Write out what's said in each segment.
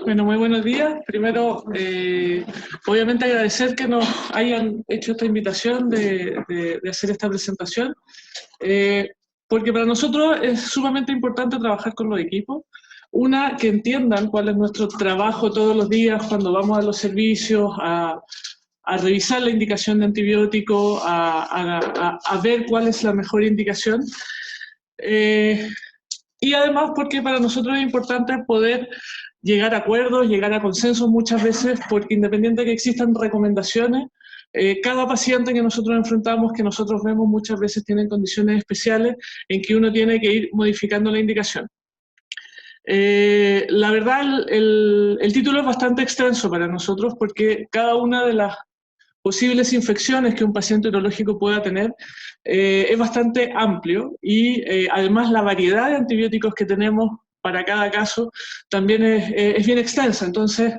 Bueno, muy buenos días. Primero, obviamente agradecer que nos hayan hecho esta invitación de hacer esta presentación, porque para nosotros es sumamente importante trabajar con los equipos. Una, que entiendan cuál es nuestro trabajo todos los días cuando vamos a los servicios, a revisar la indicación de antibiótico, a ver cuál es la mejor indicación. Y además porque para nosotros es importante poder llegar a acuerdos, llegar a consensos muchas veces, porque independiente de que existan recomendaciones, cada paciente que nosotros enfrentamos, que nosotros vemos muchas veces tienen condiciones especiales en que uno tiene que ir modificando la indicación. La verdad, el título es bastante extenso para nosotros porque cada una de las posibles infecciones que un paciente urológico pueda tener es bastante amplio y además la variedad de antibióticos que tenemos para cada caso también es bien extensa. Entonces,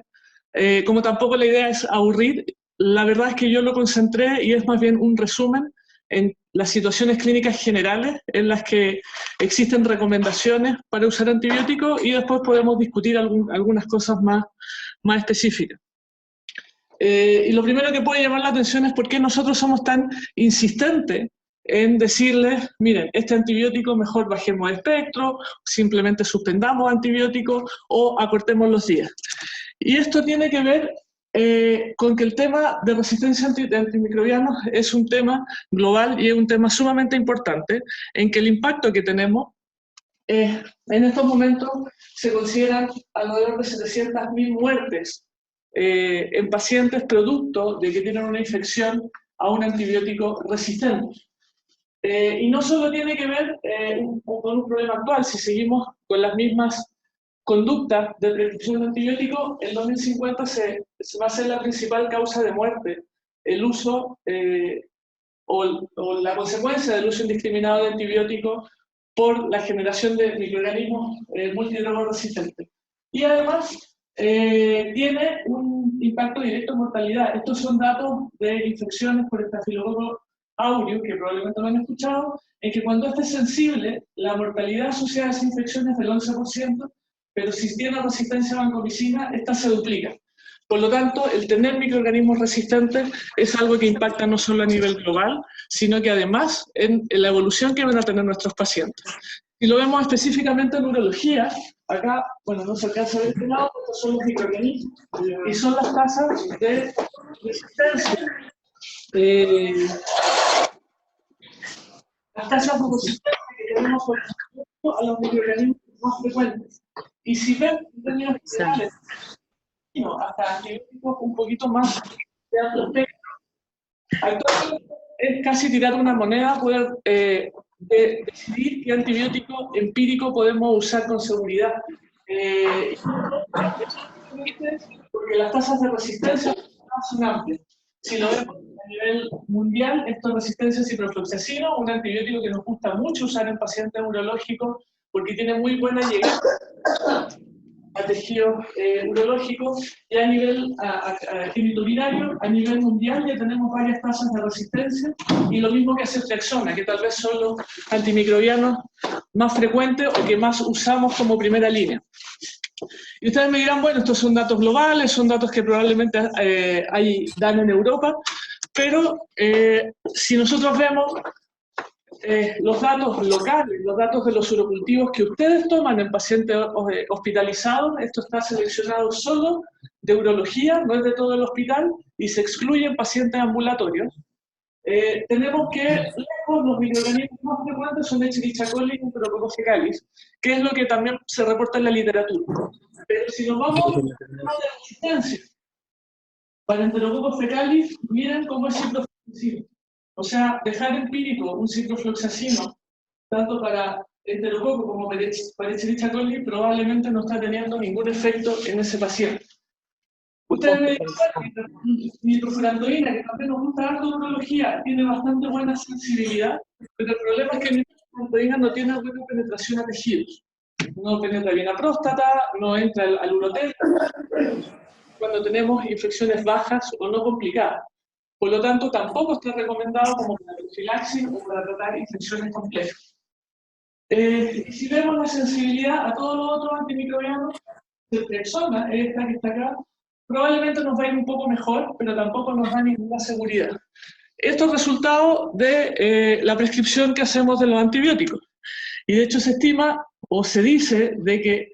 como tampoco la idea es aburrir, la verdad es que yo lo concentré y es más bien un resumen en las situaciones clínicas generales en las que existen recomendaciones para usar antibióticos y después podemos discutir algunas cosas más específicas. Y lo primero que puede llamar la atención es por qué nosotros somos tan insistentes en decirles, miren, este antibiótico mejor bajemos el espectro, simplemente suspendamos antibióticos o acortemos los días. Y esto tiene que ver con que el tema de resistencia de antimicrobianos es un tema global y es un tema sumamente importante, en que el impacto que tenemos en estos momentos se consideran alrededor de 700.000 muertes en pacientes producto de que tienen una infección a un antibiótico resistente. Y no solo tiene que ver con un problema actual, si seguimos con las mismas conductas de prescripción de antibióticos, en 2050 se va a ser la principal causa de muerte el uso o la consecuencia del uso indiscriminado de antibióticos por la generación de microorganismos multidrogos resistentes. Y además tiene un impacto directo en mortalidad. Estos son datos de infecciones por estafilococo aureus, que probablemente lo han escuchado, en que cuando este es sensible, la mortalidad asociada a esa infección es del 11%, pero si tiene resistencia a vancomicina, esta se duplica. Por lo tanto, el tener microorganismos resistentes es algo que impacta no solo a nivel global, sino que además en la evolución que van a tener nuestros pacientes. Y lo vemos específicamente en urología. Acá, bueno, no se alcanza a ver este lado, estos son los microorganismos y son las tasas de resistencia. Las tasas de resistencia que tenemos con respecto a los microorganismos más frecuentes. Y si ven en términos generales, hasta antibióticos un poquito más de alto espectro. Actualmente es casi tirar una moneda poder decidir qué antibiótico empírico podemos usar con seguridad. Porque las tasas de resistencia son amplias. Si lo vemos a nivel mundial, esto es resistencia a ciprofloxacino, un antibiótico que nos gusta mucho usar en pacientes urológicos porque tiene muy buena llegada a tejido urológico, y a nivel genitourinario, a nivel mundial ya tenemos varias tasas de resistencia, y lo mismo que ceftriaxona, que tal vez son los antimicrobianos más frecuentes o que más usamos como primera línea. Y ustedes me dirán, bueno, estos son datos globales, son datos que probablemente dan en Europa, pero si nosotros vemos los datos locales, los datos de los urocultivos que ustedes toman en pacientes hospitalizados, esto está seleccionado solo de urología, no es de todo el hospital, y se excluye en pacientes ambulatorios. Tenemos que lejos los microorganismos más frecuentes son Escherichia coli y Enterococcus fecalis, que es lo que también se reporta en la literatura. Pero si nos vamos a de resistencia, para Enterococcus fecalis, miren cómo es ciprofloxacino. O sea, dejar empírico un ciprofloxacino, tanto para enterococo como para Escherichia coli, probablemente no está teniendo ningún efecto en ese paciente. Ustedes me dicen, nitrofurantoína, que también nos gusta harto de urología, tiene bastante buena sensibilidad, pero el problema es que la nitrofurantoína no tiene buena penetración a tejidos. No penetra bien a próstata, no entra al urotel, cuando tenemos infecciones bajas o no complicadas. Por lo tanto, tampoco está recomendado como para profilaxis o para tratar infecciones complejas. Y si vemos la sensibilidad a todos los otros antimicrobianos, persona, esta que está acá, probablemente nos va a ir un poco mejor, pero tampoco nos da ninguna seguridad. Esto es resultado de la prescripción que hacemos de los antibióticos. Y de hecho se estima o se dice de que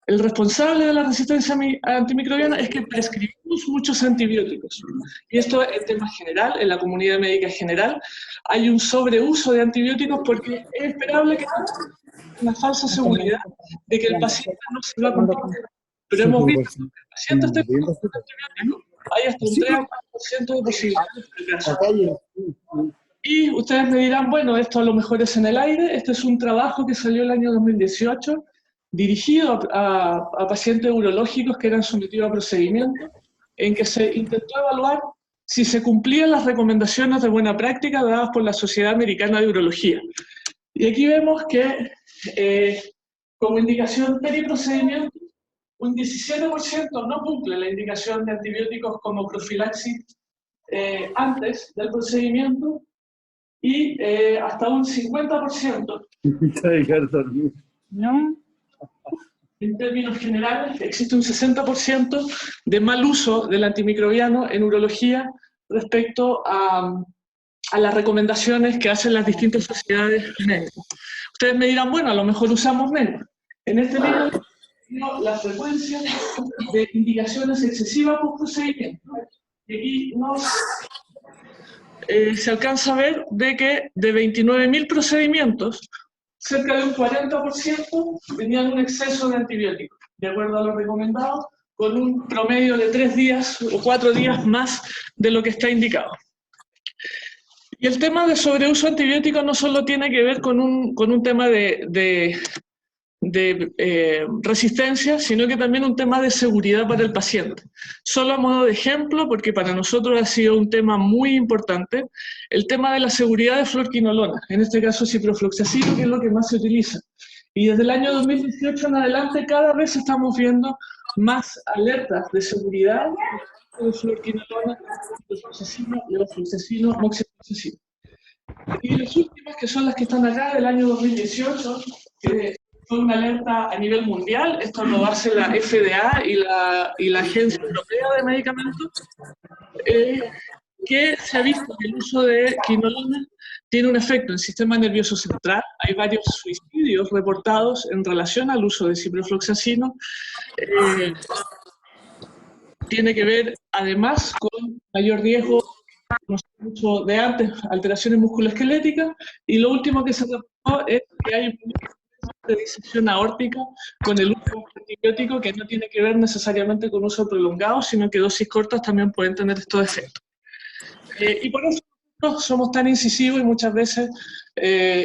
el responsable de la resistencia antimicrobiana es que prescribimos muchos antibióticos. Y esto en temas general, en la comunidad médica general, hay un sobreuso de antibióticos porque es esperable que haya una falsa seguridad de que el paciente no se va a contagiar. Pero hemos visto que el paciente esté con antibióticos, hay hasta un 3 o 4% de posibilidades de fracaso. Y ustedes me dirán, bueno, esto a lo mejor es en el aire. Este es un trabajo que salió el año 2018, dirigido a pacientes urológicos que eran sometidos a procedimientos, en que se intentó evaluar si se cumplían las recomendaciones de buena práctica dadas por la Sociedad Americana de Urología. Y aquí vemos que, como indicación periprocedimiento, un 17% no cumple la indicación de antibióticos como profilaxis antes del procedimiento, y hasta un 50%. ¿No? En términos generales, existe un 60% de mal uso del antimicrobiano en urología respecto a las recomendaciones que hacen las distintas sociedades médicas. Ustedes me dirán, bueno, a lo mejor usamos menos. En este libro, la frecuencia de indicaciones excesivas por procedimiento. Y aquí se alcanza a ver de que de 29.000 procedimientos, cerca de un 40% tenían un exceso de antibióticos, de acuerdo a lo recomendado, con un promedio de 3 días o 4 días más de lo que está indicado. Y el tema de sobreuso antibiótico no solo tiene que ver con un tema de resistencia, sino que también un tema de seguridad para el paciente. Solo a modo de ejemplo, porque para nosotros ha sido un tema muy importante, el tema de la seguridad de fluorquinolona, en este caso ciprofloxacino, que es lo que más se utiliza. Y desde el año 2018 en adelante cada vez estamos viendo más alertas de seguridad de fluorquinolona, ciprofloxacino, levofloxacino, moxifloxacino. Y las últimas, que son las que están acá, del año 2018, que fue una alerta a nivel mundial, esto lo hace la FDA y la Agencia Europea de Medicamentos, que se ha visto que el uso de quinolona tiene un efecto en el sistema nervioso central. Hay varios suicidios reportados en relación al uso de ciprofloxacino. Tiene que ver además con mayor riesgo, no sé mucho de antes, alteraciones musculoesqueléticas, y lo último que se reportó es que hay de disección aórtica con el uso de antibiótico, que no tiene que ver necesariamente con uso prolongado, sino que dosis cortas también pueden tener estos efectos. Y por eso somos tan incisivos y muchas veces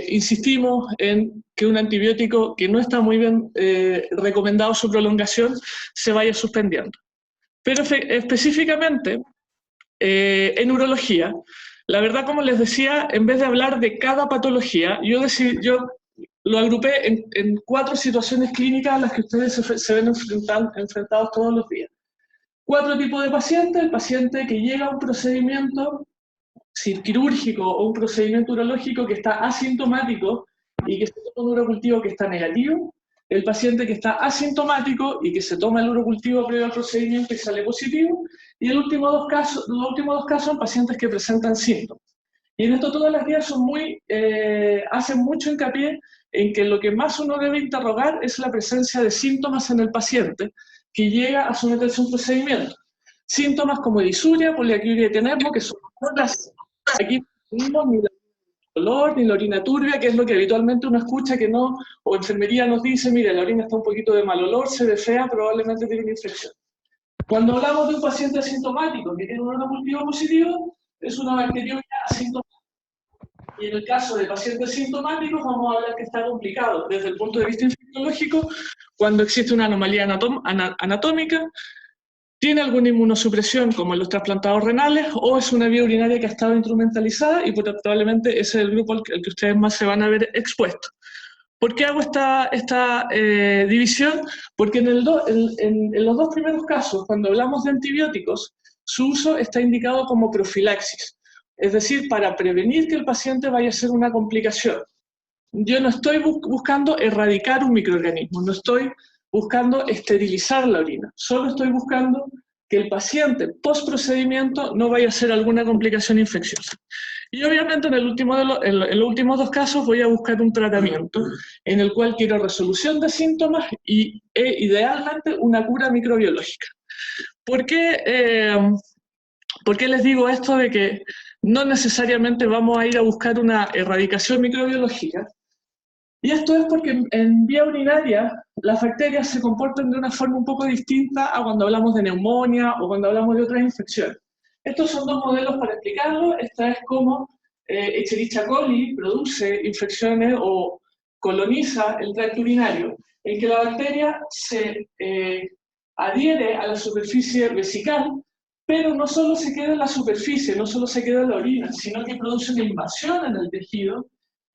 insistimos en que un antibiótico que no está muy bien recomendado su prolongación se vaya suspendiendo. Pero específicamente en urología, la verdad, como les decía, en vez de hablar de cada patología, yo lo agrupé en 4 situaciones clínicas a las que ustedes se ven enfrentados todos los días. 4 tipos de pacientes: el paciente que llega a un procedimiento quirúrgico o un procedimiento urológico que está asintomático y que se toma un urocultivo que está negativo; el paciente que está asintomático y que se toma el urocultivo previo al procedimiento y sale positivo; y los últimos dos casos son pacientes que presentan síntomas. Y en esto todas las guías son hacen mucho hincapié en que lo que más uno debe interrogar es la presencia de síntomas en el paciente que llega a someterse a un procedimiento. Síntomas como disuria, poliaquiuria y tenesmo, que son las aquí no ni la dolor ni la orina turbia, que es lo que habitualmente uno escucha, que no, o enfermería nos dice, mire, la orina está un poquito de mal olor, se ve fea, probablemente tiene una infección. Cuando hablamos de un paciente asintomático que tiene un urocultivo positivo, es una bacteriuria asintomática. Y en el caso de pacientes sintomáticos, vamos a hablar que está complicado desde el punto de vista infectológico, cuando existe una anomalía anatómica, tiene alguna inmunosupresión como en los trasplantados renales, o es una vía urinaria que ha estado instrumentalizada y probablemente ese es el grupo al que ustedes más se van a ver expuestos. ¿Por qué hago esta división? Porque en los 2 primeros casos, cuando hablamos de antibióticos, su uso está indicado como profilaxis, es decir, para prevenir que el paciente vaya a ser una complicación. Yo no estoy buscando erradicar un microorganismo, no estoy buscando esterilizar la orina. Solo estoy buscando que el paciente post procedimiento no vaya a hacer alguna complicación infecciosa. Y obviamente en los últimos dos casos voy a buscar un tratamiento en el cual quiero resolución de síntomas y idealmente una cura microbiológica. ¿Por qué les digo esto de que no necesariamente vamos a ir a buscar una erradicación microbiológica? Y esto es porque en vía urinaria las bacterias se comportan de una forma un poco distinta a cuando hablamos de neumonía o cuando hablamos de otras infecciones. Estos son dos modelos para explicarlo. Esta es cómo Escherichia coli produce infecciones o coloniza el tracto urinario, en que la bacteria se adhiere a la superficie vesical, pero no solo se queda en la superficie, no solo se queda en la orina, sino que produce una invasión en el tejido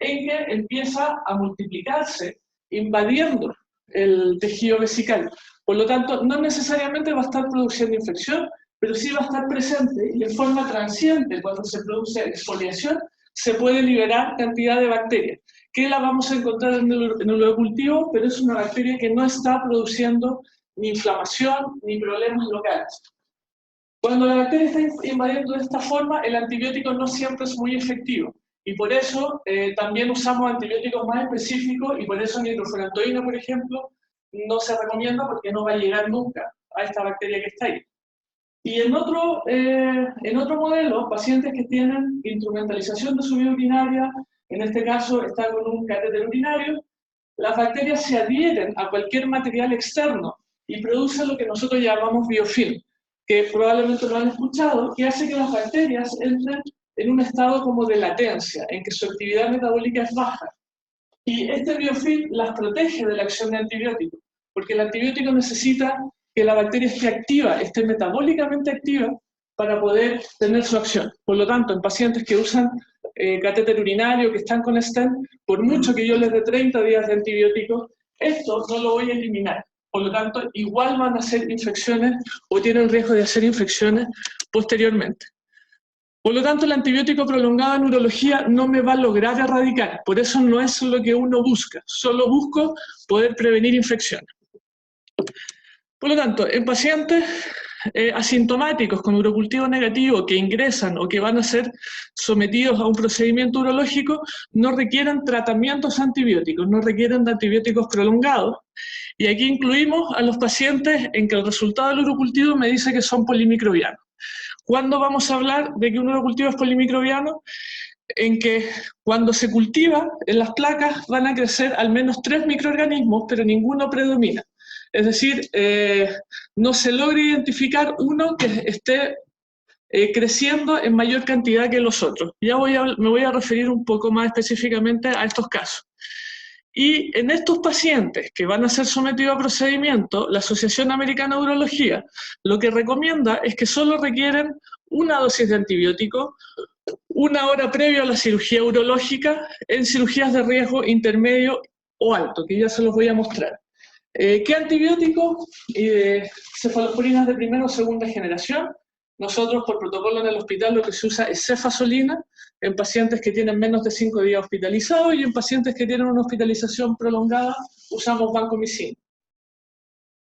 en que empieza a multiplicarse, invadiendo el tejido vesical. Por lo tanto, no necesariamente va a estar produciendo infección, pero sí va a estar presente y en forma transiente, cuando se produce exfoliación, se puede liberar cantidad de bacterias, que la vamos a encontrar en el urocultivo, pero es una bacteria que no está produciendo ni inflamación ni problemas locales. Cuando la bacteria está invadiendo de esta forma, el antibiótico no siempre es muy efectivo. Y por eso también usamos antibióticos más específicos y por eso nitrofurantoína, por ejemplo, no se recomienda porque no va a llegar nunca a esta bacteria que está ahí. Y en otro modelo, pacientes que tienen instrumentalización de su vía urinaria, en este caso están con un catéter urinario, las bacterias se adhieren a cualquier material externo y producen lo que nosotros llamamos biofilm, que probablemente lo han escuchado, que hace que las bacterias entren en un estado como de latencia, en que su actividad metabólica es baja. Y este biofilm las protege de la acción de antibióticos, porque el antibiótico necesita que la bacteria esté activa, esté metabólicamente activa, para poder tener su acción. Por lo tanto, en pacientes que usan catéter urinario, que están con stent, por mucho que yo les dé 30 días de antibióticos, esto no lo voy a eliminar. Por lo tanto, igual van a hacer infecciones o tienen riesgo de hacer infecciones posteriormente. Por lo tanto, el antibiótico prolongado en urología no me va a lograr erradicar. Por eso no es lo que uno busca. Solo busco poder prevenir infecciones. Por lo tanto, en pacientes asintomáticos con urocultivo negativo que ingresan o que van a ser sometidos a un procedimiento urológico, no requieren tratamientos antibióticos, no requieren de antibióticos prolongados. Y aquí incluimos a los pacientes en que el resultado del urocultivo me dice que son polimicrobianos. ¿Cuándo vamos a hablar de que un urocultivo es polimicrobiano? En que cuando se cultiva, en las placas van a crecer al menos 3 microorganismos, pero ninguno predomina. Es decir, no se logra identificar uno que esté creciendo en mayor cantidad que los otros. Ya me voy a referir un poco más específicamente a estos casos. Y en estos pacientes que van a ser sometidos a procedimiento, la Asociación Americana de Urología lo que recomienda es que solo requieren una dosis de antibiótico, 1 hora previo a la cirugía urológica en cirugías de riesgo intermedio o alto, que ya se los voy a mostrar. ¿Qué antibiótico? Cefalosporinas de primera o segunda generación. Nosotros, por protocolo en el hospital, lo que se usa es cefazolina en pacientes que tienen menos de 5 días hospitalizados y en pacientes que tienen una hospitalización prolongada usamos vancomicina.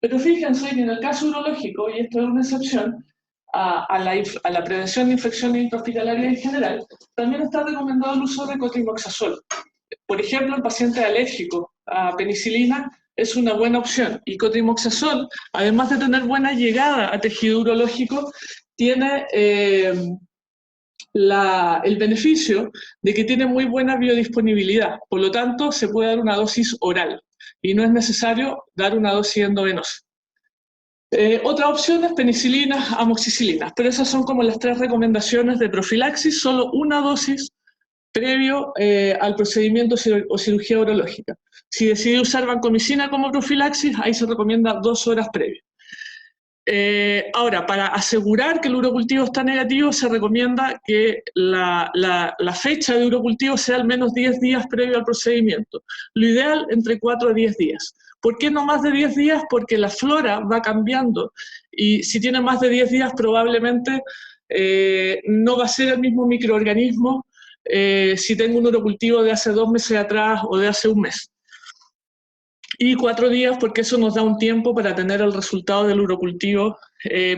Pero fíjense que en el caso urológico, y esto es una excepción, a la prevención de infecciones intrahospitalarias en general, también está recomendado el uso de cotrimoxazol. Por ejemplo, el paciente alérgico a penicilina es una buena opción. Y cotrimoxazol, además de tener buena llegada a tejido urológico, tiene el beneficio de que tiene muy buena biodisponibilidad. Por lo tanto, se puede dar una dosis oral y no es necesario dar una dosis endovenosa. Otra opción es penicilinas, amoxicilinas, pero esas son como las 3 recomendaciones de profilaxis, solo una dosis previo al procedimiento o cirugía urológica. Si decide usar vancomicina como profilaxis, ahí se recomienda 2 horas previas. Ahora, para asegurar que el urocultivo está negativo, se recomienda que la fecha de urocultivo sea al menos 10 días previo al procedimiento. Lo ideal, entre 4 a 10 días. ¿Por qué no más de 10 días? Porque la flora va cambiando y si tiene más de 10 días probablemente no va a ser el mismo microorganismo si tengo un urocultivo de hace 2 meses atrás o de hace 1 mes. y 4 días porque eso nos da un tiempo para tener el resultado del urocultivo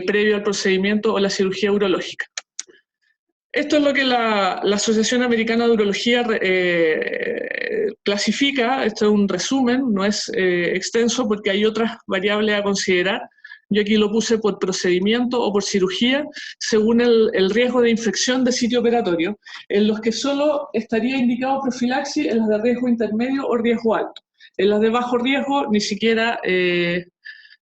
previo al procedimiento o la cirugía urológica. Esto es lo que la Asociación Americana de Urología clasifica. Esto es un resumen, no es extenso porque hay otras variables a considerar. Yo aquí lo puse por procedimiento o por cirugía, según el riesgo de infección de sitio operatorio, en los que solo estaría indicado profilaxis en las de riesgo intermedio o riesgo alto. En las de bajo riesgo ni siquiera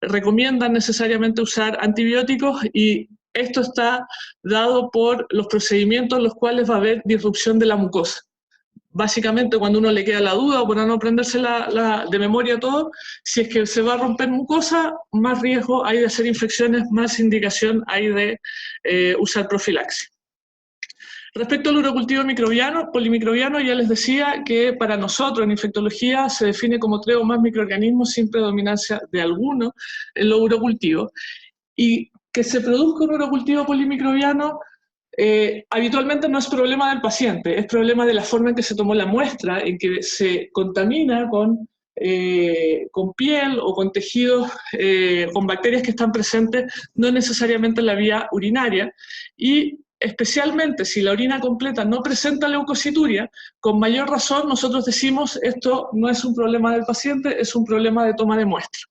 recomiendan necesariamente usar antibióticos, y esto está dado por los procedimientos en los cuales va a haber disrupción de la mucosa. Básicamente, cuando uno le queda la duda, o por no aprenderse de memoria todo, si es que se va a romper mucosa, más riesgo hay de hacer infecciones, más indicación hay de usar profilaxis. Respecto al urocultivo polimicrobiano, ya les decía que para nosotros en infectología se define como 3 o más microorganismos sin predominancia de alguno en los urocultivos. Y que se produzca un urocultivo polimicrobiano habitualmente no es problema del paciente, es problema de la forma en que se tomó la muestra, en que se contamina con piel o con tejidos, con bacterias que están presentes, no necesariamente en la vía urinaria, y especialmente si la orina completa no presenta leucocituria, con mayor razón nosotros decimos esto no es un problema del paciente, es un problema de toma de muestra.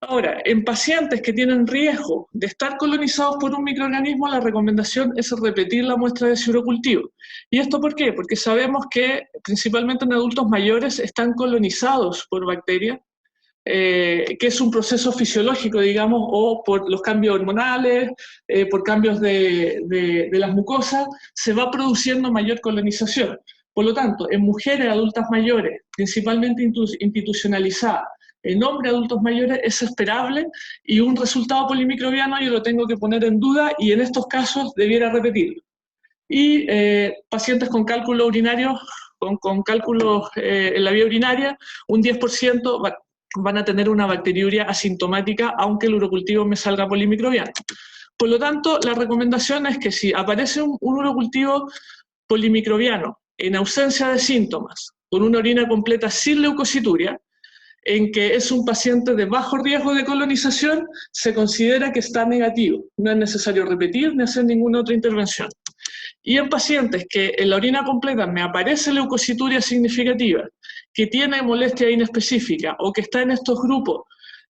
Ahora, en pacientes que tienen riesgo de estar colonizados por un microorganismo, la recomendación es repetir la muestra de ese urocultivo. ¿Y esto por qué? Porque sabemos que principalmente en adultos mayores están colonizados por bacterias, que es un proceso fisiológico, digamos, o por los cambios hormonales, por cambios de las mucosas, se va produciendo mayor colonización. Por lo tanto, en mujeres adultas mayores, principalmente institucionalizadas, en hombres adultos mayores es esperable, y un resultado polimicrobiano yo lo tengo que poner en duda, y en estos casos debiera repetirlo. Y pacientes con cálculos urinarios, con cálculos en la vía urinaria, un 10% van a tener una bacteriuria asintomática, aunque el urocultivo me salga polimicrobiano. Por lo tanto, la recomendación es que si aparece un urocultivo polimicrobiano en ausencia de síntomas, con una orina completa sin leucocituria, en que es un paciente de bajo riesgo de colonización, se considera que está negativo. No es necesario repetir ni hacer ninguna otra intervención. Y en pacientes que en la orina completa me aparece leucocituria significativa, que tiene molestia inespecífica o que está en estos grupos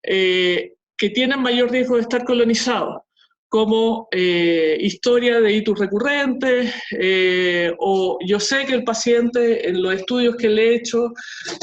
que tienen mayor riesgo de estar colonizados, como historia de itus recurrentes, o yo sé que el paciente en los estudios que le he hecho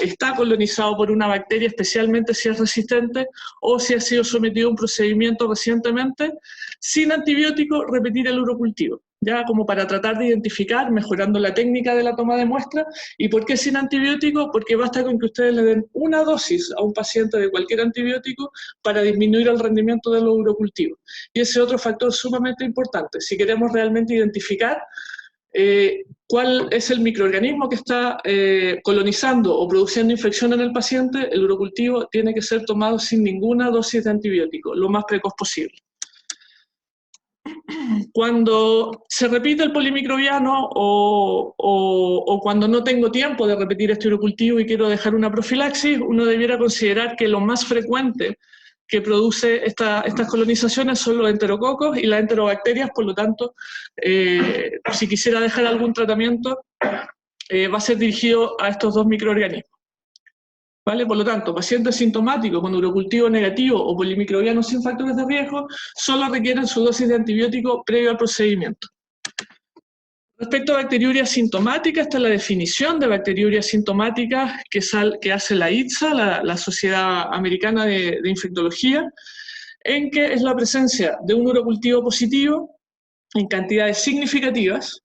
está colonizado por una bacteria, especialmente si es resistente o si ha sido sometido a un procedimiento recientemente, sin antibiótico repetir el urocultivo, ya como para tratar de identificar, mejorando la técnica de la toma de muestra. ¿Y por qué sin antibiótico? Porque basta con que ustedes le den una dosis a un paciente de cualquier antibiótico para disminuir el rendimiento de los urocultivos. Y ese otro factor sumamente importante, si queremos realmente identificar cuál es el microorganismo que está colonizando o produciendo infección en el paciente, el urocultivo tiene que ser tomado sin ninguna dosis de antibiótico, lo más precoz posible. Cuando se repite el polimicrobiano o cuando no tengo tiempo de repetir este urocultivo y quiero dejar una profilaxis, uno debiera considerar que lo más frecuente que produce estas colonizaciones son los enterococos y las enterobacterias. Por lo tanto, si quisiera dejar algún tratamiento, va a ser dirigido a estos 2 microorganismos. ¿Vale? Por lo tanto, pacientes sintomáticos con urocultivo negativo o polimicrobiano sin factores de riesgo solo requieren su dosis de antibiótico previo al procedimiento. Respecto a bacteriuria sintomática, esta es la definición de bacteriuria sintomática que hace la ITSA, la Sociedad Americana de Infectología, en que es la presencia de un urocultivo positivo en cantidades significativas,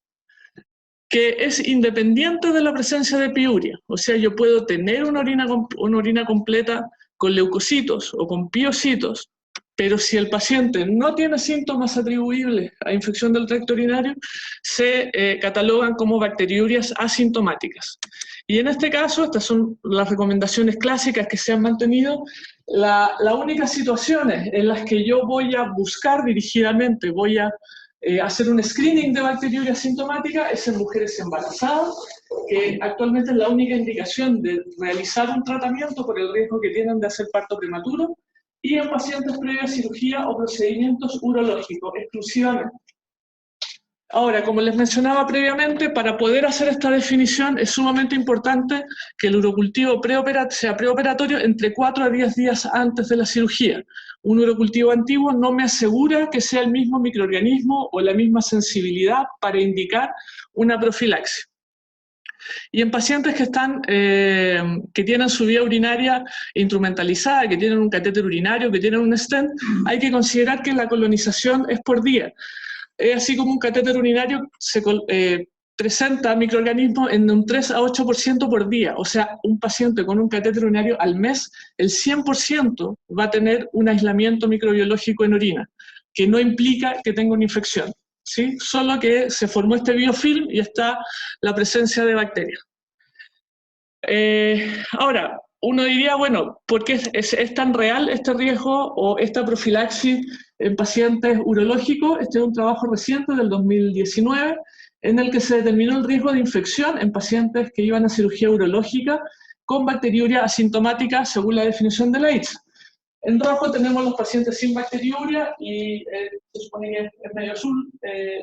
que es independiente de la presencia de piuria. O sea, yo puedo tener una orina completa con leucocitos o con piocitos, pero si el paciente no tiene síntomas atribuibles a infección del tracto urinario, se catalogan como bacteriurias asintomáticas. Y en este caso, estas son las recomendaciones clásicas que se han mantenido. Las únicas situaciones en las que yo voy a buscar dirigidamente, voy a hacer un screening de bacteriuria asintomática es en mujeres embarazadas, que actualmente es la única indicación de realizar un tratamiento por el riesgo que tienen de hacer parto prematuro, y en pacientes previa a cirugía o procedimientos urológicos exclusivamente. Ahora, como les mencionaba previamente, para poder hacer esta definición es sumamente importante que el urocultivo sea preoperatorio entre 4 a 10 días antes de la cirugía. Un urocultivo antiguo no me asegura que sea el mismo microorganismo o la misma sensibilidad para indicar una profilaxis. Y en pacientes que tienen su vía urinaria instrumentalizada, que tienen un catéter urinario, que tienen un stent, hay que considerar que la colonización es por día. Así como un catéter urinario se presenta microorganismos en un 3 a 8% por día. O sea, un paciente con un catéter urinario al mes, el 100% va a tener un aislamiento microbiológico en orina, que no implica que tenga una infección, ¿sí? Solo que se formó este biofilm y está la presencia de bacterias. Ahora, uno diría, bueno, ¿por qué es tan real este riesgo o esta profilaxis en pacientes urológicos? Este es un trabajo reciente del 2019 en el que se determinó el riesgo de infección en pacientes que iban a cirugía urológica con bacteriuria asintomática según la definición de la ITS. En rojo tenemos los pacientes sin bacteriuria y se supone que en medio azul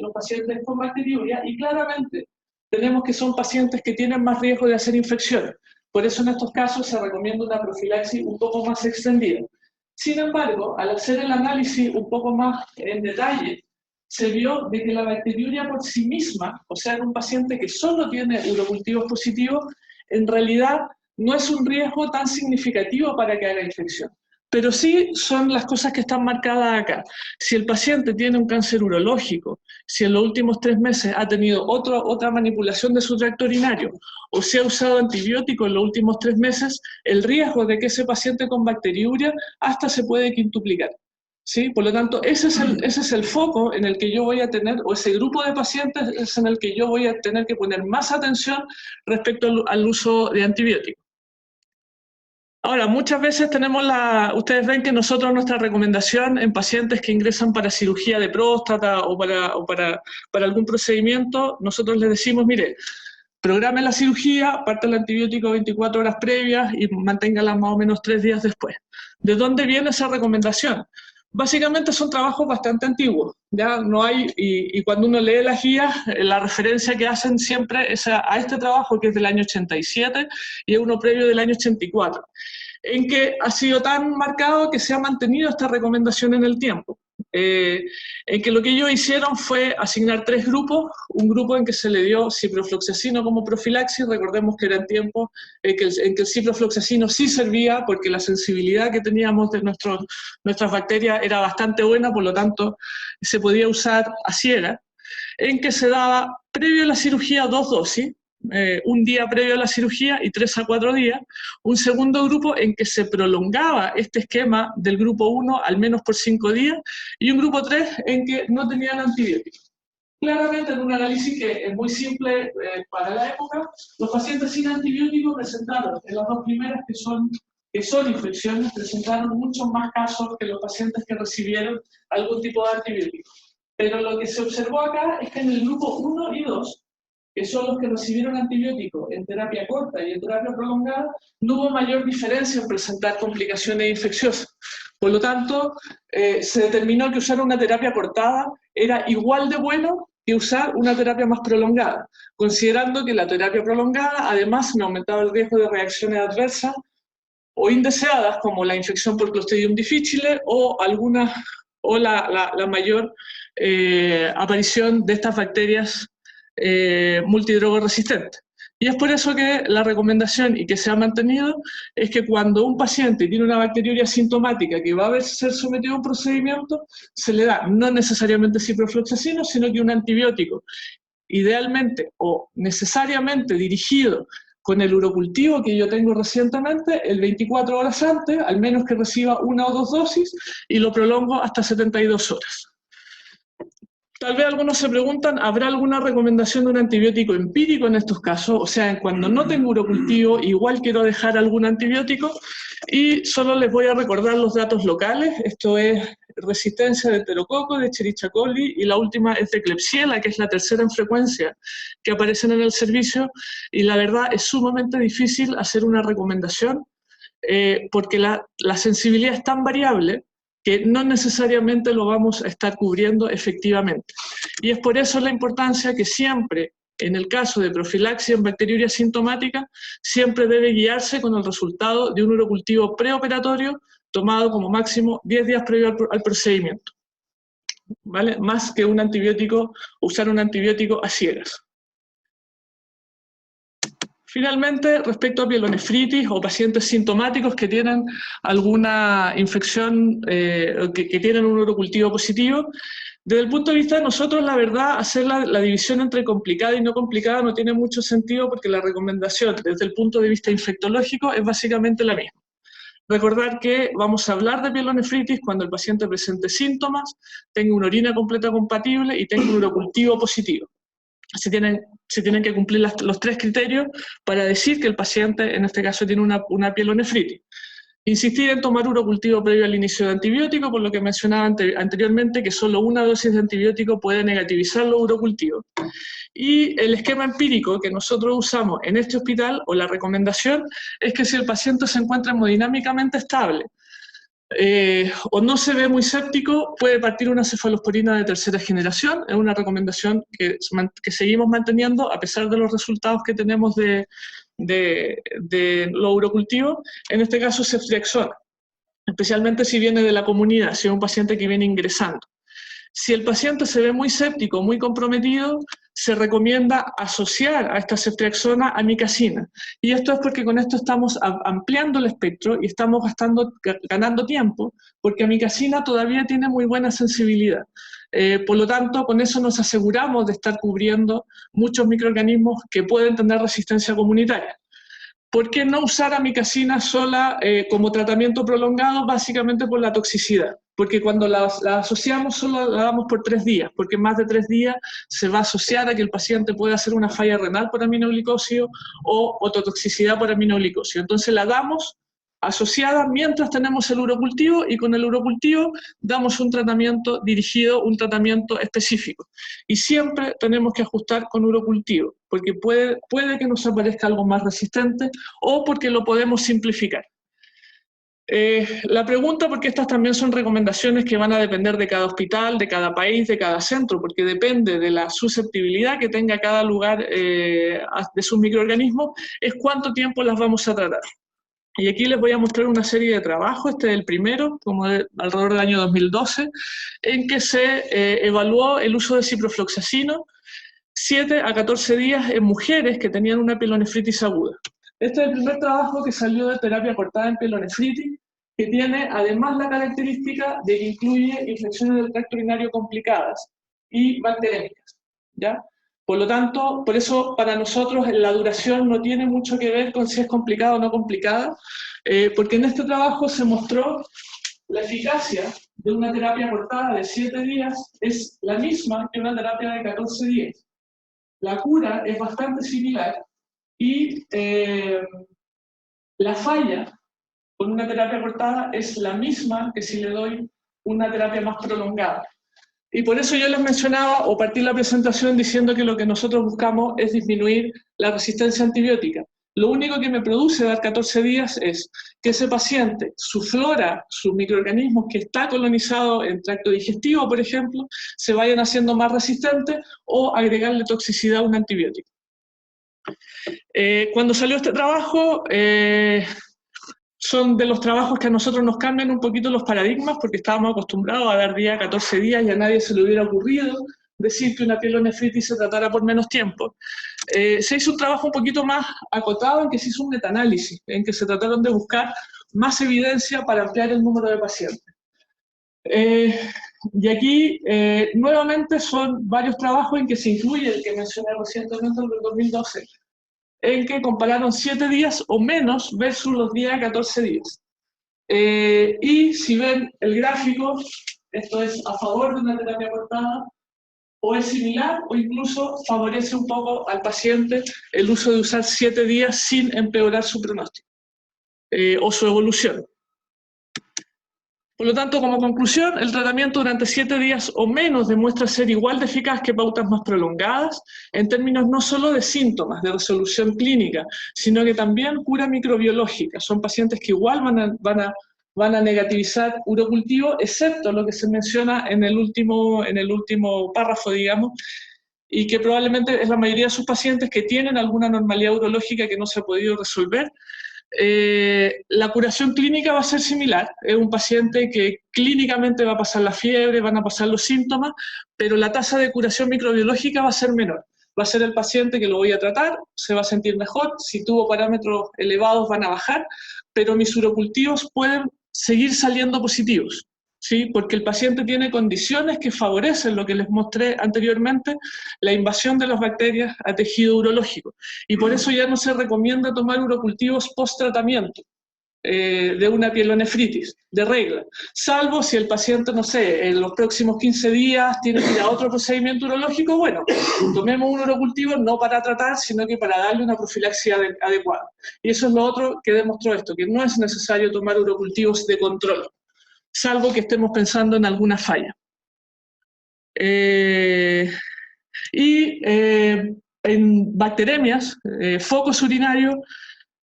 los pacientes con bacteriuria, y claramente tenemos que son pacientes que tienen más riesgo de hacer infecciones. Por eso en estos casos se recomienda una profilaxis un poco más extendida. Sin embargo, al hacer el análisis un poco más en detalle, se vio de que la bacteriuria por sí misma, o sea, en un paciente que solo tiene urocultivos positivos, en realidad no es un riesgo tan significativo para que haga infección. Pero sí son las cosas que están marcadas acá. Si el paciente tiene un cáncer urológico, si en los últimos 3 meses ha tenido otra manipulación de su tracto urinario, o si ha usado antibióticos en los últimos 3 meses, el riesgo de que ese paciente con bacteriuria hasta se puede quintuplicar, ¿sí? Por lo tanto, ese es el foco en el que yo voy a tener, o ese grupo de pacientes es en el que yo voy a tener que poner más atención respecto al uso de antibióticos. Ahora, muchas veces ustedes ven que nosotros nuestra recomendación en pacientes que ingresan para cirugía de próstata o para algún procedimiento, nosotros les decimos, mire, programe la cirugía, parte el antibiótico 24 horas previas y manténgala más o menos 3 días después. ¿De dónde viene esa recomendación? Básicamente son trabajos bastante antiguos, ya no hay, y cuando uno lee las guías, la referencia que hacen siempre es a este trabajo que es del año 87 y es uno previo del año 84, en que ha sido tan marcado que se ha mantenido esta recomendación en el tiempo. En que lo que ellos hicieron fue asignar 3 grupos, un grupo en que se le dio ciprofloxacino como profilaxis, recordemos que eran tiempos en que el ciprofloxacino sí servía porque la sensibilidad que teníamos de nuestras bacterias era bastante buena, por lo tanto se podía usar a ciega, en que se daba previo a la cirugía 2 dosis, un día previo a la cirugía y 3 a 4 días, un segundo grupo en que se prolongaba este esquema del grupo 1 al menos por 5 días, y un grupo 3 en que no tenían antibióticos. Claramente en un análisis que es muy simple para la época, los pacientes sin antibióticos presentaron, en las 2 primeras que son infecciones, presentaron muchos más casos que los pacientes que recibieron algún tipo de antibiótico. Pero lo que se observó acá es que en el grupo 1 y 2, que son los que recibieron antibióticos en terapia corta y en terapia prolongada, no hubo mayor diferencia en presentar complicaciones infecciosas. Por lo tanto, se determinó que usar una terapia cortada era igual de bueno que usar una terapia más prolongada, considerando que la terapia prolongada además me aumentaba el riesgo de reacciones adversas o indeseadas, como la infección por Clostridium difficile o la mayor aparición de estas bacterias multidrogoresistentes. Y es por eso que la recomendación, y que se ha mantenido, es que cuando un paciente tiene una bacteriuria asintomática que va a ser sometido a un procedimiento, se le da no necesariamente ciprofloxacino, sino que un antibiótico, idealmente o necesariamente dirigido con el urocultivo que yo tengo recientemente, el 24 horas antes, al menos que reciba 1 o 2 dosis, y lo prolongo hasta 72 horas. Tal vez algunos se preguntan, ¿habrá alguna recomendación de un antibiótico empírico en estos casos? O sea, cuando no tengo urocultivo, igual quiero dejar algún antibiótico, y solo les voy a recordar los datos locales. Esto es resistencia de enterococo, de Escherichia coli, y la última es de Klebsiella, que es la tercera en frecuencia que aparecen en el servicio, y la verdad es sumamente difícil hacer una recomendación porque la sensibilidad es tan variable que no necesariamente lo vamos a estar cubriendo efectivamente. Y es por eso la importancia que siempre, en el caso de profilaxis en bacteriuria asintomática, siempre debe guiarse con el resultado de un urocultivo preoperatorio tomado como máximo 10 días previo al procedimiento, ¿vale? Más que un antibiótico, usar un antibiótico a ciegas. Finalmente, respecto a pielonefritis o pacientes sintomáticos que tienen alguna infección, que tienen un urocultivo positivo, desde el punto de vista de nosotros, la verdad, hacer la división entre complicada y no complicada no tiene mucho sentido porque la recomendación desde el punto de vista infectológico es básicamente la misma. Recordar que vamos a hablar de pielonefritis cuando el paciente presente síntomas, tenga una orina completa compatible y tenga un urocultivo positivo. Se tienen que cumplir los 3 criterios para decir que el paciente, en este caso, tiene una pielonefritis. Insistir en tomar urocultivo previo al inicio de antibiótico, por lo que mencionaba anteriormente, que solo una dosis de antibiótico puede negativizar los urocultivos. Y el esquema empírico que nosotros usamos en este hospital, o la recomendación, es que si el paciente se encuentra hemodinámicamente estable, o no se ve muy séptico, puede partir una cefalosporina de tercera generación. Es una recomendación que seguimos manteniendo a pesar de los resultados que tenemos de los urocultivos, en este caso ceftriaxona, especialmente si viene de la comunidad, si es un paciente que viene ingresando. Si el paciente se ve muy séptico, muy comprometido, se recomienda asociar a esta ceftriaxona amicacina. Y esto es porque con esto estamos ampliando el espectro y estamos ganando tiempo, porque amicacina todavía tiene muy buena sensibilidad. Por lo tanto, con eso nos aseguramos de estar cubriendo muchos microorganismos que pueden tener resistencia comunitaria. ¿Por qué no usar amicacina sola como tratamiento prolongado? Básicamente por la toxicidad. Porque cuando la asociamos solo la damos por 3 días, porque más de 3 días se va a asociar a que el paciente pueda hacer una falla renal por aminoglicosio o ototoxicidad por aminoglicosio. Entonces la damos asociada mientras tenemos el urocultivo y con el urocultivo damos un tratamiento dirigido, un tratamiento específico. Y siempre tenemos que ajustar con urocultivo, porque puede que nos aparezca algo más resistente o porque lo podemos simplificar. La pregunta, porque estas también son recomendaciones que van a depender de cada hospital, de cada país, de cada centro, porque depende de la susceptibilidad que tenga cada lugar de sus microorganismos, es cuánto tiempo las vamos a tratar. Y aquí les voy a mostrar una serie de trabajos, este es el primero, como alrededor del año 2012, en que se evaluó el uso de ciprofloxacino 7 a 14 días en mujeres que tenían una pielonefritis aguda. Este es el primer trabajo que salió de terapia cortada en pielonefritis, que tiene además la característica de que incluye infecciones del tracto urinario complicadas y bacteriémicas, ¿ya? Por lo tanto, por eso para nosotros la duración no tiene mucho que ver con si es complicada o no complicada, porque en este trabajo se mostró la eficacia de una terapia cortada de 7 días es la misma que una terapia de 14 días. La cura es bastante similar y la falla con una terapia cortada es la misma que si le doy una terapia más prolongada. Y por eso yo les mencionaba o partí la presentación diciendo que lo que nosotros buscamos es disminuir la resistencia antibiótica. Lo único que me produce dar 14 días es que ese paciente, su flora, sus microorganismos que está colonizado en tracto digestivo, por ejemplo, se vayan haciendo más resistentes o agregarle toxicidad a un antibiótico. Cuando salió este trabajo, son de los trabajos que a nosotros nos cambian un poquito los paradigmas, porque estábamos acostumbrados a dar 14 días y a nadie se le hubiera ocurrido decir que una pielonefritis se tratara por menos tiempo. Se hizo un trabajo un poquito más acotado en que se hizo un metaanálisis, en que se trataron de buscar más evidencia para ampliar el número de pacientes. Y aquí, nuevamente, son varios trabajos en que se incluye el que mencioné recientemente, el del 2012, en que compararon 7 días o menos versus los 14 días. Y si ven el gráfico, esto es a favor de una terapia cortada, o es similar o incluso favorece un poco al paciente el uso de usar 7 días sin empeorar su pronóstico o su evolución. Por lo tanto, como conclusión, el tratamiento durante 7 días o menos demuestra ser igual de eficaz que pautas más prolongadas, en términos no solo de síntomas, de resolución clínica, sino que también cura microbiológica. Son pacientes que igual van a negativizar urocultivo, excepto lo que se menciona en el último párrafo, digamos, y que probablemente es la mayoría de sus pacientes que tienen alguna normalidad urológica que no se ha podido resolver. La curación clínica va a ser similar. Es un paciente que clínicamente va a pasar la fiebre, van a pasar los síntomas, pero la tasa de curación microbiológica va a ser menor. Va a ser el paciente que lo voy a tratar, se va a sentir mejor, si tuvo parámetros elevados van a bajar, pero mis urocultivos pueden seguir saliendo positivos, ¿sí? Porque el paciente tiene condiciones que favorecen lo que les mostré anteriormente, la invasión de las bacterias a tejido urológico. Y por eso ya no se recomienda tomar urocultivos post-tratamiento de una pielonefritis, de regla, salvo si el paciente, no sé, en los próximos 15 días tiene que ir a otro procedimiento urológico, bueno, tomemos un urocultivo no para tratar, sino que para darle una profilaxia adecuada. Y eso es lo otro que demostró esto, que no es necesario tomar urocultivos de control, salvo que estemos pensando en alguna falla. En bacteremias, focos urinarios,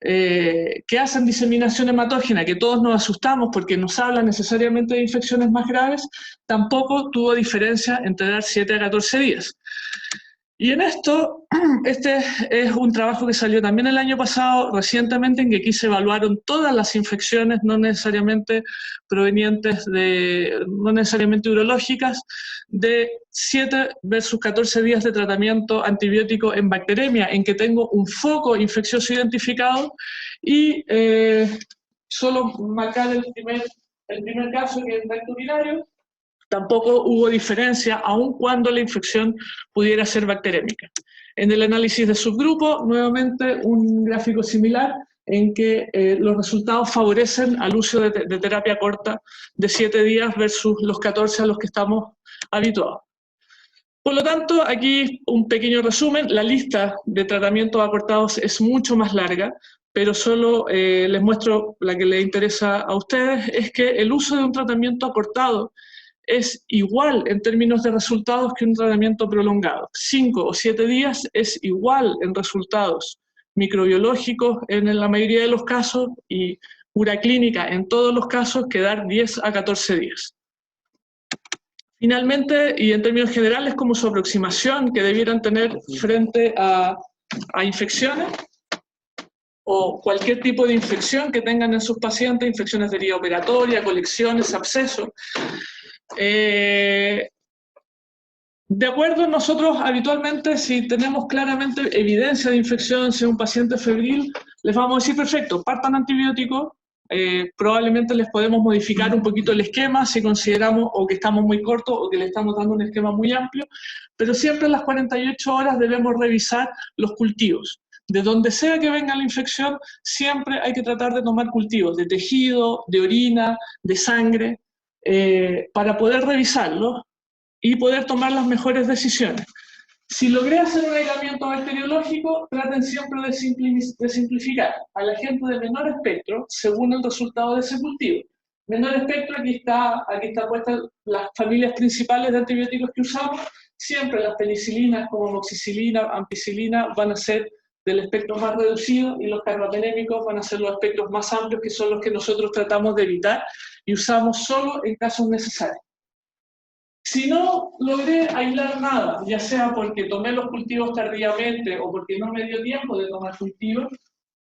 que hacen diseminación hematógena, que todos nos asustamos porque nos hablan necesariamente de infecciones más graves, tampoco tuvo diferencia entre dar 7 a 14 días. Y en esto, este es un trabajo que salió también el año pasado, recientemente, en que aquí se evaluaron todas las infecciones, no necesariamente provenientes no necesariamente urológicas, de 7 versus 14 días de tratamiento antibiótico en bacteremia, en que tengo un foco infeccioso identificado, y solo marcar el primer caso, que es el tracto urinario. Tampoco hubo diferencia, aun cuando la infección pudiera ser bacteriémica. En el análisis de subgrupo, nuevamente un gráfico similar en que los resultados favorecen al uso de terapia corta de 7 días versus los 14 a los que estamos habituados. Por lo tanto, aquí un pequeño resumen. La lista de tratamientos acortados es mucho más larga, pero solo les muestro la que les interesa a ustedes, es que el uso de un tratamiento acortado es igual en términos de resultados que un tratamiento prolongado. 5 o 7 días es igual en resultados microbiológicos en la mayoría de los casos y cura clínica en todos los casos que dar 10 a 14 días. Finalmente, y en términos generales, como su aproximación que debieran tener frente a infecciones o cualquier tipo de infección que tengan en sus pacientes, infecciones de vía operatoria, colecciones, abscesos. De acuerdo, nosotros habitualmente, si tenemos claramente evidencia de infección, si es un paciente febril, les vamos a decir, perfecto, partan antibióticos, probablemente les podemos modificar un poquito el esquema si consideramos o que estamos muy cortos o que le estamos dando un esquema muy amplio, pero siempre en las 48 horas debemos revisar los cultivos. De donde sea que venga la infección, siempre hay que tratar de tomar cultivos de tejido, de orina, de sangre, para poder revisarlos y poder tomar las mejores decisiones. Si logré hacer un aislamiento bacteriológico, traten siempre de simplificar a la gente de menor espectro según el resultado de ese cultivo. Menor espectro, aquí está puesta las familias principales de antibióticos que usamos. Siempre las penicilinas como amoxicilina, ampicilina van a ser del espectro más reducido y los carbapenémicos van a ser los espectros más amplios, que son los que nosotros tratamos de evitar y usamos solo en casos necesarios. Si no logré aislar nada, ya sea porque tomé los cultivos tardíamente o porque no me dio tiempo de tomar cultivos,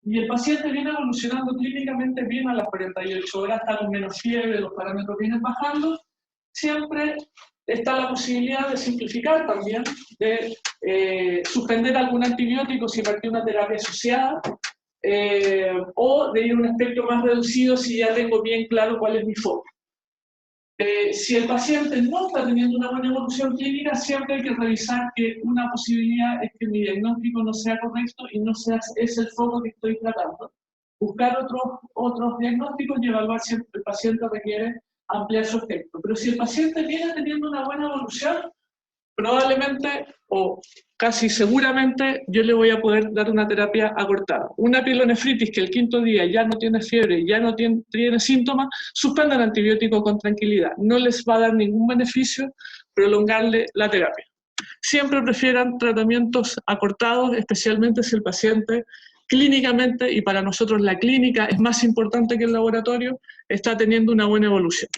y el paciente viene evolucionando clínicamente bien a las 48 horas, está con menos fiebre, los parámetros vienen bajando, siempre está la posibilidad de simplificar también, de suspender algún antibiótico si partió una terapia asociada, o de ir a un espectro más reducido si ya tengo bien claro cuál es mi foco. Si el paciente no está teniendo una buena evolución clínica, siempre hay que revisar que una posibilidad es que mi diagnóstico no sea correcto y no sea ese el foco que estoy tratando. Buscar otros diagnósticos y evaluar si el paciente requiere ampliar su espectro. Pero si el paciente viene teniendo una buena evolución, probablemente o casi seguramente yo le voy a poder dar una terapia acortada. Una pielonefritis que el quinto día ya no tiene fiebre, ya no tiene síntomas, suspendan antibiótico con tranquilidad. No les va a dar ningún beneficio prolongarle la terapia. Siempre prefieran tratamientos acortados, especialmente si el paciente clínicamente, y para nosotros la clínica es más importante que el laboratorio, está teniendo una buena evolución.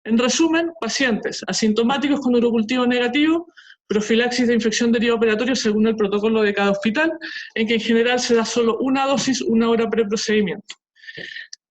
En resumen, pacientes asintomáticos con urocultivo negativo, profilaxis de infección deriva-operatoria según el protocolo de cada hospital, en que en general se da solo una dosis 1 hora pre-procedimiento.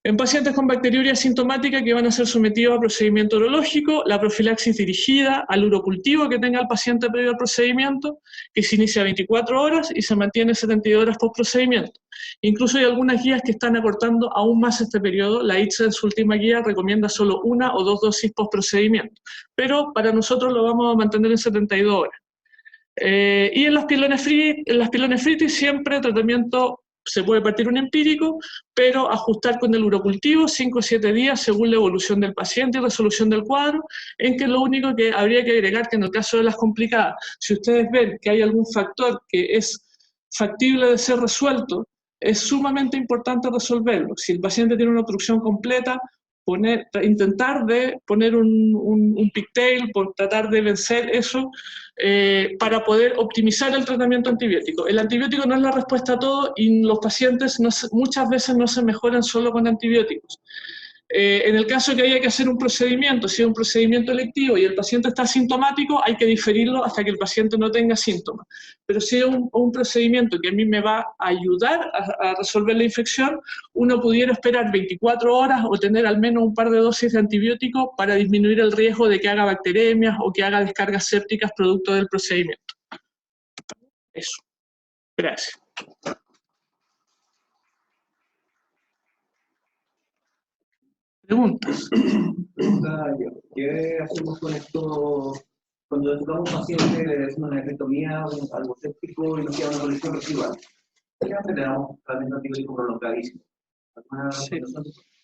En pacientes con bacteriuria asintomática que van a ser sometidos a procedimiento urológico, la profilaxis dirigida al urocultivo que tenga el paciente previo al procedimiento, que se inicia a 24 horas y se mantiene 72 horas post procedimiento. Incluso hay algunas guías que están acortando aún más este periodo. La ITSE en su última guía recomienda solo 1 o 2 dosis post procedimiento, pero para nosotros lo vamos a mantener en 72 horas. Y en las pielonefritis siempre tratamiento se puede partir un empírico, pero ajustar con el urocultivo 5 o 7 días según la evolución del paciente y resolución del cuadro, en que lo único que habría que agregar que en el caso de las complicadas, si ustedes ven que hay algún factor que es factible de ser resuelto, es sumamente importante resolverlo. Si el paciente tiene una obstrucción completa, intentar de poner un pigtail, por tratar de vencer eso, para poder optimizar el tratamiento antibiótico. El antibiótico no es la respuesta a todo y los pacientes muchas veces no se mejoran solo con antibióticos. En el caso de que haya que hacer un procedimiento, si es un procedimiento electivo y el paciente está asintomático, hay que diferirlo hasta que el paciente no tenga síntomas. Pero si es un procedimiento que a mí me va a ayudar a resolver la infección, uno pudiera esperar 24 horas o tener al menos un par de dosis de antibiótico para disminuir el riesgo de que haga bacteremias o que haga descargas sépticas producto del procedimiento. Eso. Gracias. Preguntas. ¿Qué hacemos con esto cuando tratamos a un paciente, le decimos una nefrectomía, algo séptico y nos queda una colección residual? ¿Qué tenemos tratamiento antibiótico prolongadísimo? Sí.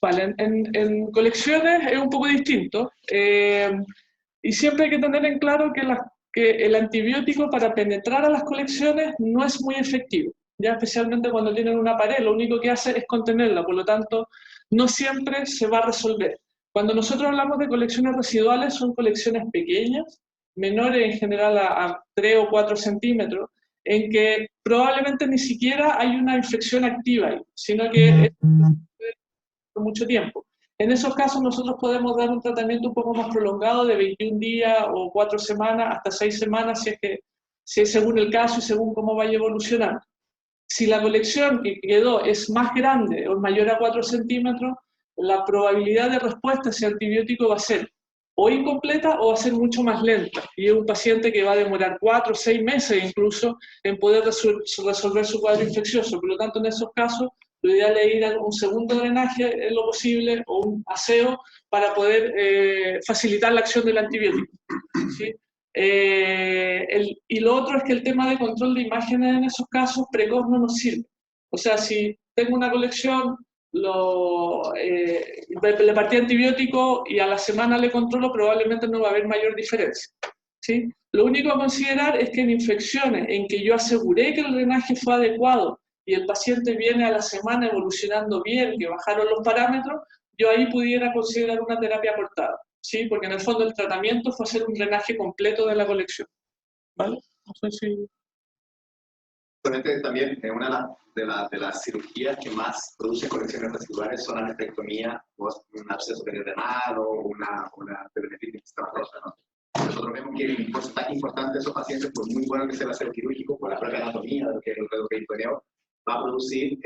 Vale, en colecciones es un poco distinto. Y siempre hay que tener en claro que el antibiótico para penetrar a las colecciones no es muy efectivo, ya especialmente cuando tienen una pared, lo único que hace es contenerla, por lo tanto, no siempre se va a resolver. Cuando nosotros hablamos de colecciones residuales, son colecciones pequeñas, menores en general a 3 o 4 centímetros, en que probablemente ni siquiera hay una infección activa ahí, sino que es por mucho tiempo. En esos casos nosotros podemos dar un tratamiento un poco más prolongado de 21 días o 4 semanas hasta 6 semanas si es según el caso y según cómo vaya evolucionando. Si la colección que quedó es más grande o mayor a 4 centímetros, la probabilidad de respuesta a ese antibiótico va a ser o incompleta o va a ser mucho más lenta. Y es un paciente que va a demorar 4 o 6 meses incluso en poder resolver su cuadro infeccioso. Por lo tanto, en esos casos, lo ideal es ir a un segundo drenaje en lo posible o un aseo para poder facilitar la acción del antibiótico. ¿Sí? Y lo otro es que el tema de control de imágenes en esos casos precoz no nos sirve. O sea, si tengo una colección, le partí antibiótico y a la semana le controlo, probablemente no va a haber mayor diferencia. ¿Sí? Lo único a considerar es que en infecciones en que yo aseguré que el drenaje fue adecuado y el paciente viene a la semana evolucionando bien, que bajaron los parámetros, yo ahí pudiera considerar una terapia cortada. ¿Sí? Porque en el fondo el tratamiento fue hacer un drenaje completo de la colección. ¿Vale? No sé si... También una de las cirugías que más produce colecciones residuales son la nefrectomía, un absceso periodontal o una peritonitis extramurosa, ¿no? Nosotros vemos que el porcentaje importante de esos pacientes, por muy bueno que sea el aseo quirúrgico, por la propia anatomía de lo que es el redo-peritoneo, va a producir,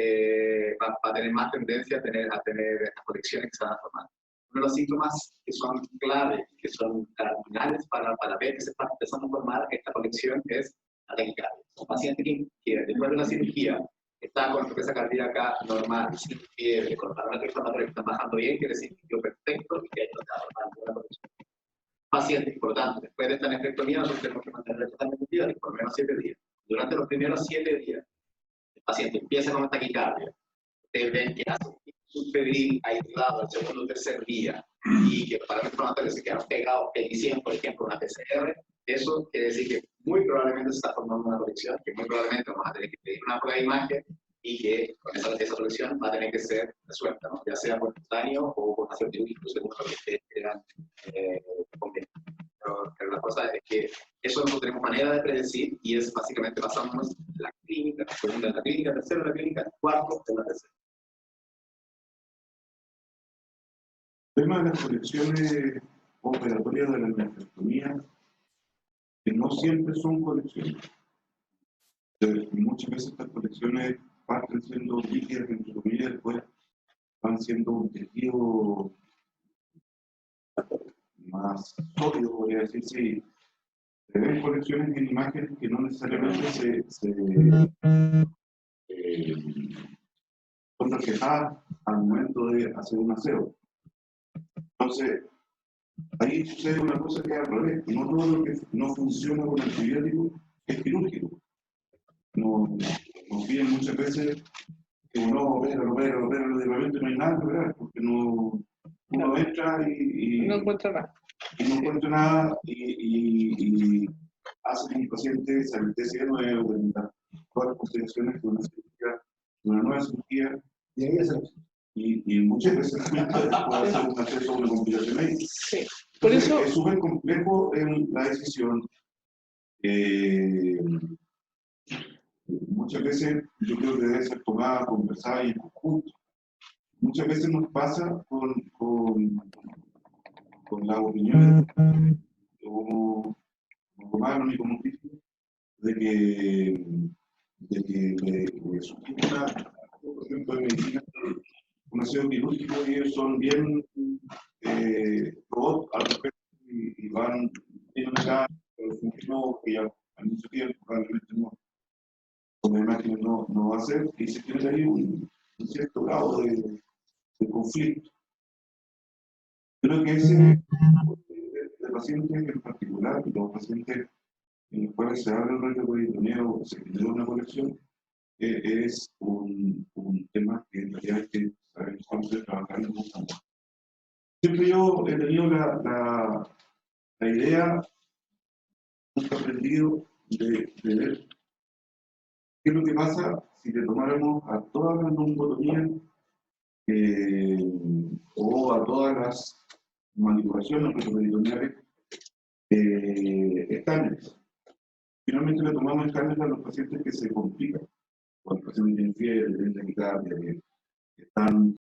va a tener más tendencia a tener estas colecciones que se van a formar. Uno de los síntomas que son claves, que son cardinales para ver que se está empezando a formar esta colección es la taquicardia. Un paciente que después de una cirugía está con frecuencia cardíaca normal, sin fiebre, con parámetros inflamatorios que están bajando bien, quiere decir que es perfecto y que hay una colección. Paciente, importante, después de esta nefrectomía nosotros tenemos que mantener el tratamiento antibiótico por lo menos 7 días. Durante los primeros 7 días, el paciente empieza con una taquicardia. Ustedes ven que hace un febril aislado el segundo o tercer día y que los parámetros inflamatorios se quedan pegados, el ICM, por ejemplo, una PCR, Eso quiere decir que muy probablemente se está formando una colección, que muy probablemente vamos a tener que pedir una prueba de imagen y que con esa colección va a tener que ser resuelta, ¿no? Ya sea por espontáneo o por hacer quirúrgico, según lo que ustedes crean conveniente. Pero la cosa es que eso no tenemos manera de predecir y es básicamente basándonos en la clínica, segunda en la clínica, tercera en la clínica, cuarto en la tercera. El tema de las colecciones operatorias de la nefrectomía, que no siempre son colecciones. Muchas veces estas colecciones parten siendo líquidas en su comida y después van siendo un tejido más sólido, podría decir, sí. Se ven colecciones en imágenes que no necesariamente son reflejadas al momento de hacer un aseo. Entonces, ahí sucede una cosa que es al revés. No todo lo que no funciona con antibióticos es quirúrgico. Nos piden muchas veces que uno opera, de no hay nada que operar, porque uno entra y no encuentra nada. Y no encuentra nada y hace que el paciente se anestecie de nuevo, de todas las complicaciones de una cirugía, de una nueva cirugía. Y muchas veces puede hacer un acceso a una complicación ahí. Sí. Por eso es súper complejo la decisión. Muchas veces yo creo que debe ser tomada, conversada y en conjunto. Muchas veces nos pasa con las opiniones como romanos y como críticos de que sugiera, por ejemplo, en medicina, un aseo quirúrgico y ellos son bien robot al respecto y van en una funcionó que ya al mucho tiempo probablemente no, con la imagen no va a ser, y se tiene ahí un cierto grado de conflicto. Creo que ese de pacientes en particular, los pacientes en los cuales se abre el retroperitoneal o se genera una colección, es un tema que en realidad hay que saber cómo se trabajar en un campo. Siempre yo he tenido la idea, nunca he aprendido de ver qué es lo que pasa si le tomáramos a todas las lumbotomías o a todas las manipulaciones retroperitoneales escáneres. Finalmente le tomamos escáneres a los pacientes que se complican, o los pacientes que tienen fiebre, que tienen taquicardia, que están